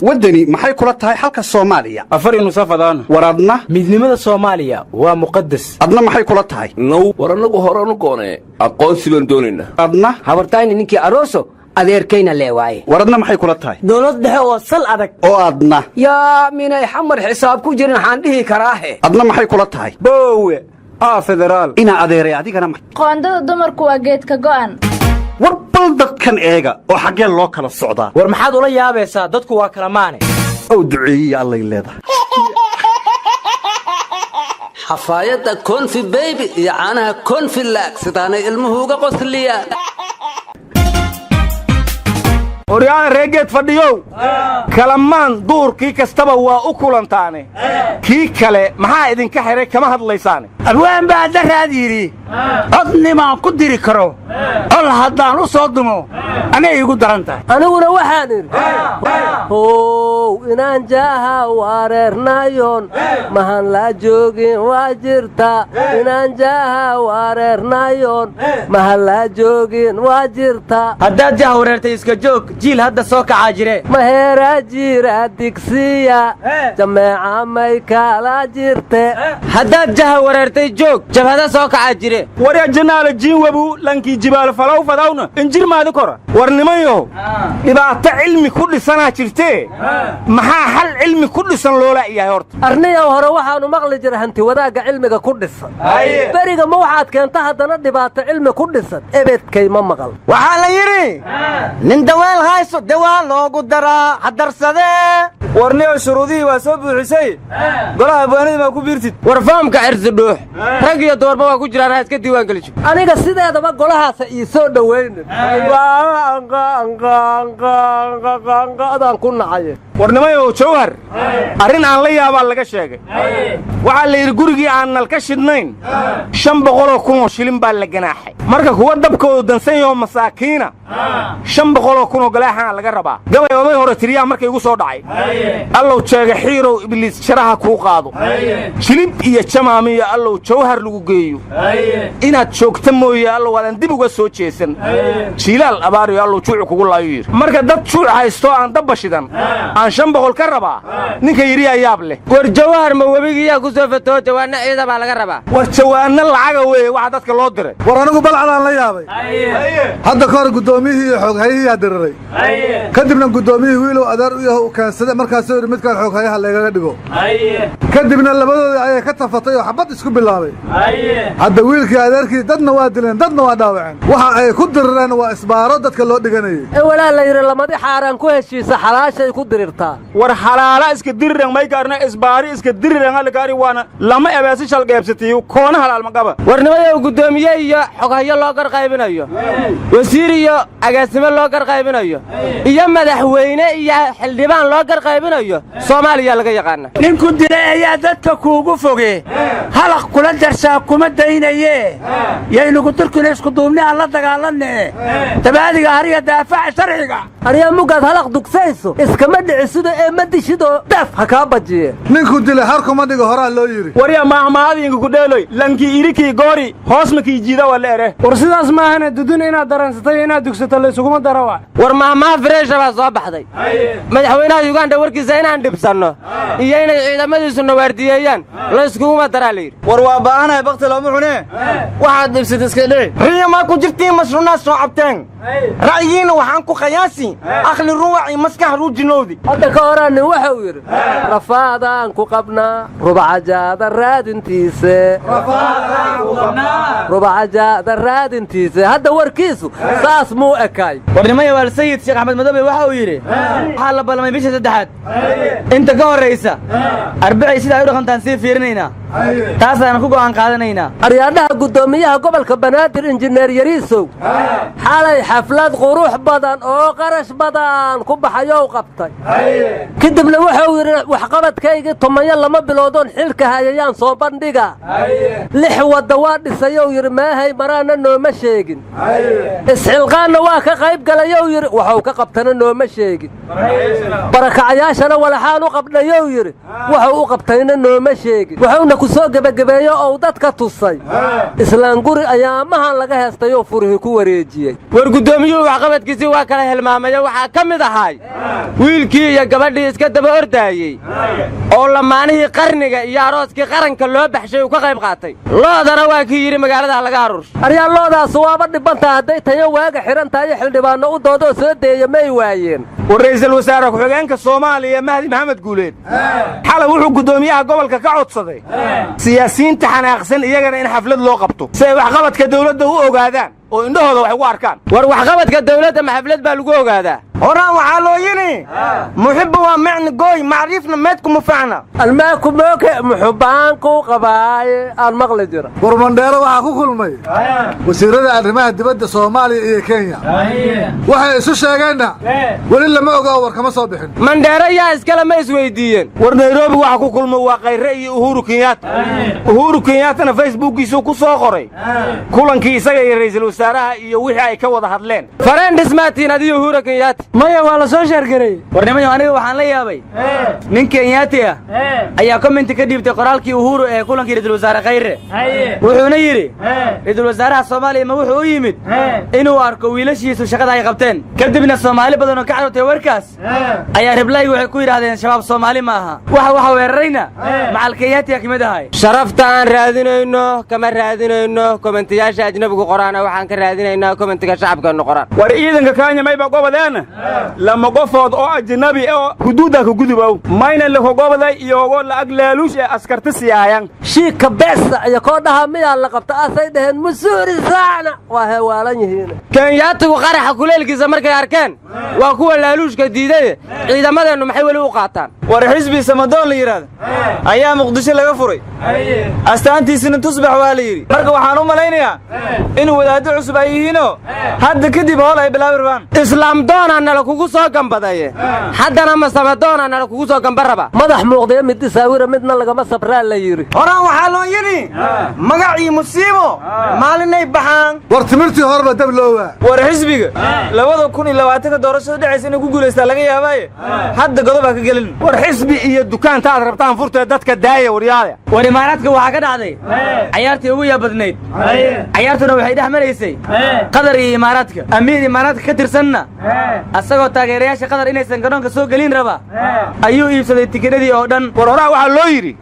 wadani maxay kula tahay halka Soomaaliya afari nusafadaan waradna midnimada Soomaaliya waa muqaddas adna maxay kula tahay no waranagu horanu goone aqoonsi baan doonayna adna habartayni ninkii arooso adeerkayna leewaaye waradna maxay kula tahay dawlad dhexe oo sal adag oo adna yaa minay xamar xisaab ku jirin waxaan dhihi karaahe adna maxay kula tahay boowe federaal ina adeeray adigana qoondada dumarku waa geedka go'an warbal dadkan eega oo xagee loo kala socdaa war maxaad ula yaabaysaa dadku waa kala maane oo duceeyay allay leedahay xafaayada konfi baby iyo caanaha konfi laag sidaanay ilmuhu uga qosliyaan oryaan reegeed fadhiyow kalamaan duurkii kastaba waa u kulantaane kii kale maxaa idinka xiray kama hadlaysaane abwaan baa daraad yidhi codnimaan ku diri karo col haddaan u soo dumo anay igu daran tahay aniguna waxaan idhi how inaan jaaha wareernayon mahan laa joogin waa jirta inaan jaaha wareernayon mahan laa joogin waa jirta haddaad jaha wareertay iska joog jiil hadda soo kacaa jire maheeraa jira digsiya jameeca may kala jirte haddaad jaha wareertay joog jabhada soo kacaa jire warya janaala jiin webu lankii jibaal falow fadawna injir maadi kora war nimanyow dhibaato cilmi ku dhisanaa jirtee maxaa hal cilmi ku dhisan loola yahay horta arniyow hore waxaanu maqli jira hanti wadaagga cilmiga ku dhisan beriga ma waxaad keenta haddana dhibaato cilmi ku dhisan ebedkay ma maqal waxaa la yidhi nin daweel hayso dawaa loogu daraa hadarsadee warniyow shuruudihii waa soo buuxisay golaha abwaanidii maa ku biirtid war fahamka cirsi dhuux rag iyo doorba waa ku jiraan ha iska diiwaan geliso aniga sideedaba golahaasa ii soo dhowaynin adaan ku nacaye warnimayow jawhar arrin aan la yaabaa laga sheegay waxaa la yidhi gurigii aan nalka shidnayn 500 kun oo shilin baa la ganaaxay marka kuwa dabkoodu dansan yaho masaakiina 500 kun oo galaaxana laga rabaa gabay oday hore tiriyaa markay igu soo dhacay allow jeega xiirow ibliis sharaha kuu qaado jilib iyo jamaami iyo allow jawhar lagu geeyo inaad joogta mooye allow waadan dib uga soo jeesan jiilaal abaar iyo allow juucu kugu laayo yidhi marka dad juuc haysto aan dabba shidan aan 500 ka rabaa ninka yidhi ayaab leh war jawhar ma webigiyaa ku soo fatoo jawaanna ciida baa laga rabaa war jawaanna lacaga weeye waxa dadka loo diray war anigu balcadaan la yaabay hadda ka hor guddoomiyihii iyo xooghayihiyaa diriray kadibna guddoomiyihii wiilow adeer u yaho u keensade markaasuu yidhi midkaan xooghayaha laygaga dhigo kadibna labadoodii ayay ka tafatay oo xabad isku bilaabay hadda wiilkii adeerkii dadna waa dileen dadna waa dhaawaceen waxa ay ku dirireen waa isbaaro dadka loo dhiganayay walaa la yidhi lamadi xaaraan ku heshiisa xalaashay ku dirirtaa war xalaala iska diriran may gaarna isbaari iska diriran halgaari waana lama ebeesi shal qaybsatiyo koona halaal ma qaba warnimayow guddoomiye iyo xoghayo loo garqaybinayo wasiir iyo agaasimo loo garqaybinayo iyo madaxweyne iyo xildhibaan loo garqaybinayo Soomaaliya laga yaqaan ninku dilay ayaa dadka kuugu foge halaq kula darsaa kuma daynaye yaynugu turkina isku duubni aan la dagaalanne tabaadiga hariya daafaca sharciga ariya mugaad halaq dugsayso iskama dhicisido ee ma dishido daf ha kaa bajiye ninku dilay har kuma dhigo horaa loo yidhi warya maahmaadiinka ku dheeloy lankii irikii goori hoos makii jiida waa leere war sidaas maahana dudun inaad daransatay inaad dugsato la isuguma dara waa war maahmaa freesha baa soo baxday madaxweynaha Uganda warkiisa inaan dhibsanno iyo inay ciidamadiisu nawaardiyeeyaan la iskuguma daraa la yidhi war waa ba'anahay bakti looma cune waxaad dhibsad iska dhici riya ma ku jirtiin mashruucna soo cabteen ra'yiina waxaan ku qiyaasi akhli ruuci maskax ruujinoodi hadda ka horaan waxa uu yiri rafaadaan ku qabnaa rubacajaada raadintiisa rubacajaada raadintiisa hadda warkiisu saas muu ekay warnimada wal sayid sheekh axmed madobe waxa uu yiri waxa la balmay bisha saddexaad inta ka horeysa arbacay sida ay u dhaqantaan si fiirinayna taas aan ku go'aan qaadanayna aryaadaha guddoomiyaha gobolka Banaadir injineer Yariisow xalay xaflad qurux badan oo qarash badan ku baxayo qabtay kadibna waxa uu yiri wax qabadkayga tomayo lama biloodoon xilka hayayaan soo bandhiga lix wada waa dhisayo yiri maahay marana nooma sheegin isxilqaana waa ka qayb galayo yiri waxa uu ka qabtana nooma sheegin barakacayaashana walaxaan u qabnayo yiri waxa uu qabtayna nooma sheegin waxauna ku soo gebagabeeyo oo dadka tusay islaan guri ayaamahan laga heestayoo furihii ku wareejiyey war guddoomiyuhu waxqabadkiisii waa kala hilmaamayo waxaa ka mid ahay wiilkii iyo gabadhii iska daba ordaayey oo lamaanihii qarniga iyo arooskii qaranka loo baxshay uu ka qayb qaatay loodana waa kii yidhi magaalada laga aruursho aryaa loodaas waaba dhibantaa hadday tayo waaga xidhan tahay xildhibaanno u doodoo soo deeya may waayeen war ra'iisul wasaare ku-xigeenka soomaaliya mahdi maxamed guuleed xalay wuxuu guddoomiyaha gobolka ka codsaday siyaasiyiinta xanaaqsan iyagana in xaflad loo qabto si ay waxqabadka dawladda u ogaadaan oo indhahooda wax ugu arkaan war waxqabadka dawladda ma xaflad baa lagu ogaadaa horaan waxaa loo yidhi muxibba waa macni gooy macriifna meedku mufacna almaaku mooke muxubbaanku qabaaye aan maqli jira warmandheero waxaa ku kulmay wasiirada arrimaha dibadda soomaaliya iyo kenya waxay isu sheegeenna weli lama oga oo war kama soo bixin mandheero yaa iskale ma isweydiiyeen war nairobi waxa ku kulmay waa khayre iyo uhuru kenyatta uhuru kenyattana facebookiisuu ku soo qoray kulankii isaga iyo ra'iisul wasaaraha iyo wixii ay ka wada hadleen farendis maatiin adiyo uhuru kenyatta maya waa la soo sheergaray warnimayo aniga waxaan la yaabay nin kenyaati ah ayaa commenti ka dhiibtay qoraalkii uhuru ee kulankii ra'iisul wasaare khayre wuxuuna yidhi ra'iisul wasaaraha soomaaliya ma wuxuu u yimid inuu arko wiilashiisu shaqada ay qabteen kadibna soomaali badan oo ka carurtay warkaas ayaa riblaygi waxay ku yidhaahdeen shabaab soomaali ma aha waxa weerarayna macal kenyaatiga kamid ahay sharafta aan raadinayno kama raadinayno komentiyaasha ajnabigu qoraana waxaan ka raadinaynaa komentiga shacabkeenu qoraan war ciidanka kenya mayba gobodeena lama qofood oo ajnabi oo xuduudda ka gudubow mayna la goboday iyagoo lacag laaluush ee askarta siiyaan shiika beesa iyo koodhaha miyaa la qabta asay dhaheen musuuri saacna waa heewaalan yihiin kenyaatigu qaraxa kuleelkiisa markay arkeen waa kuwa laaluushka diiday ciidamadeennu maxay weli u qaataan war xisbi samadoon la yidhaahdo ayaa muqdisho laga furay astaantiisina tusbax waa la yidhi marka waxaan u malaynayaa in wadaaddo cusub ay yihiinoo hadda kadib hool ay bilaabi rabaan islaam doonaa nala kugu soo gambadaye haddana ma samadoonaa nala kugu soo gamba raba madax muuqdee mid isaawira midna lagama sabraa la yidhi horaan waxaa loo yidhi magacii musiibo maalinay baxaan war timirtii horeba dab loowaa war xisbiga 2020 doorashada dhacaysa inay ku guulaystaa laga yaabaaye hadda godobaa ka gelin war xisbi iyo dukaanta aad rabtaan furtee dadka daaya waryaada war imaaraadka waxaa ka dhacday cayaartii ugu yaabadnayd cayaartuna waxay dhex maraysay qatar iyo imaaraadka amiir imaaraadka ka tirsanna asagoo taageerayaasha qatar inaysan garoonka soo gelin raba ayuu iibsaday tikidhadii oo dhan war horaa waxaa loo yidhi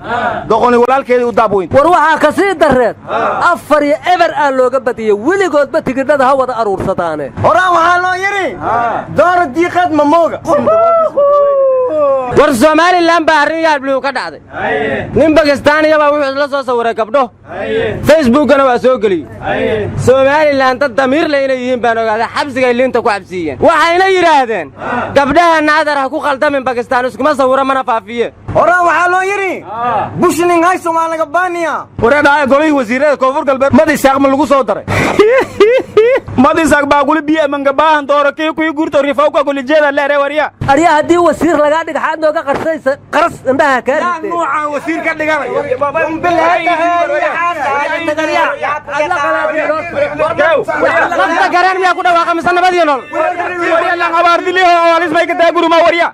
doqoni walaalkeedii u daabweyn war waxaa ka sii darreed 4 iyo eber aa looga badiyey weligoodba tikidhada ha wada aruursadaane horaan waxaa loo yidhi doora diiqaad mamooga war somalilan baa arrin yaablu ka dhacday nin bakistaaniya baa wuxuu isla soo sawiray gabdho facebookana waa soo geliyey somalilan dad damiir le inay yihiin baan ogaaday xabsigay liinta ku xabsiiyeen waxayna yidhaahdeen gabdhaha naadar ha ku khaldamin bakistaan iskuma sawiro mana faafiyeen horaan waxaa loo yidhi bushning hay soomaaliga baaniya wareedhaaya golihii wasiirada koonfur galbeed madisaaq ma lagu soo daray madisaaq baa guli biyo mangabaahan dooro kii kuii gurto rifawka kulijeeda leere warya aryaa haddii wasiir lagaa dhig xaad nooga qarsaysa qaras indhaha kaa ridee nuucaan wasiir ka dhiganaya lafta gareen miyaa ku dhawaaqa mise nabadiyo nool warya lan abaardiliho oo alismay ka daaguruma warya